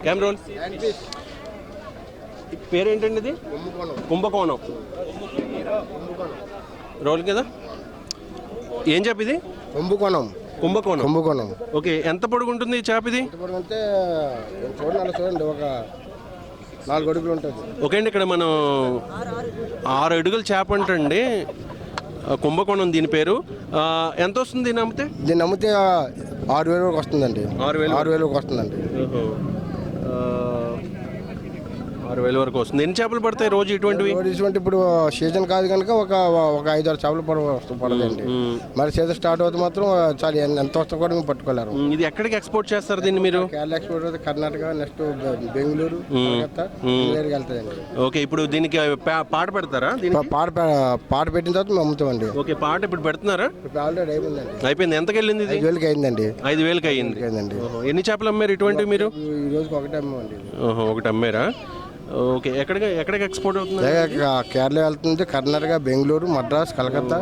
Cam role. పేరేంటండి ఇది? కుంభకోణం. రోల్ కదా. ఏం చేప ఇది? కుంభకోణం. కుంభకోణం. కుంభకోణం. ఓకే, ఎంత పొడుగు ఉంటుంది ఈ చేప ఇది? అంటే చూడండి ఒక 4 అడుగులు ఉంటుంది. ఓకే అండి, ఇక్కడ మనం 6 అడుగుల చేప అంటండి కుంభకోణం దీని పేరు. ఎంత వస్తుంది దీన్ని అమ్మితే? దీన్ని అమ్మితే 6,000 వరకు వస్తుందండి. 6,000 వరకు వస్తుందండి. 6,000 వరకు వస్తుంది. ఎన్ని చేపలు పడతాయి రోజు ఇటువంటివి? ఇటువంటి ఇప్పుడు సీజన్ కాదు కనుక ఒక 5-6 చేపలు పడదండి. మరి సీజన్ స్టార్ట్ అవుతుంది మాత్రం చాలా ఎంత వస్తే కూడా మేము పట్టుకోలేరు. ఇది ఎక్కడికి ఎక్స్పోర్ట్ చేస్తారు దీన్ని మీరు? కేరళ ఎక్స్పోర్ట్ అవుతుంది, కర్ణాటక, నెక్స్ట్ బెంగళూరు, వెళ్తాయండి. ఓకే, ఇప్పుడు దీనికి పాట పెడతారా? పాట పెట్టిన తర్వాత మేము అమ్ముతామండి. ఓకే, పాట ఇప్పుడు పెడుతున్నారా? ఆల్రెడీ అయిపోయిందండి. అయిపోయింది. ఎంతకి వెళ్ళింది ఇది? 5,000కి అయిందండి. 5,000కి అయ్యింది. ఎన్ని చేపలు అమ్మారు ఇటువంటివి మీరు? ఈ రోజుకి ఒకటి అమ్మామండి. ఒకటి అమ్మారా? ఓకే, ఎక్కడికి ఎక్స్పోర్ట్ అవుతుంది? కేరళ వెళ్తుంది, కర్ణాటక, బెంగళూరు, మద్రాస్, కలకత్తా,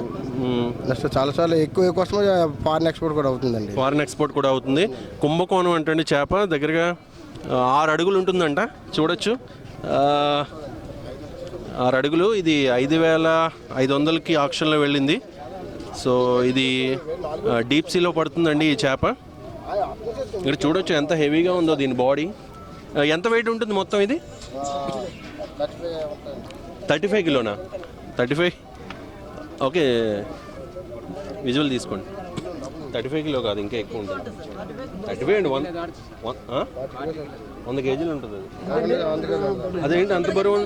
నెక్స్ట్ చాలాసార్లు ఎక్కువ కోసం ఫారిన్ ఎక్స్పోర్ట్ కూడా అవుతుందండి. ఫారిన్ ఎక్స్పోర్ట్ కూడా అవుతుంది. కుంభకోణం అంటే చేప దగ్గరగా 6 అడుగులు ఉంటుందంట. చూడొచ్చు, 6 అడుగులు. ఇది 5,500కి ఆక్షన్లో వెళ్ళింది. సో ఇది డీప్ సీలో పడుతుందండి ఈ చేప. ఇక్కడ చూడొచ్చు ఎంత హెవీగా ఉందో దీని బాడీ. ఎంత వెయిట్ ఉంటుంది మొత్తం ఇది? 35 కిలోనా? 35. ఓకే, విజువల్ తీసుకోండి. 35 కిలో కాదు, ఇంకా ఎక్కువ ఉంటుంది. 35 అండి. 100 కేజీలు ఉంటుంది అది. అదేంటి అంత బరువు?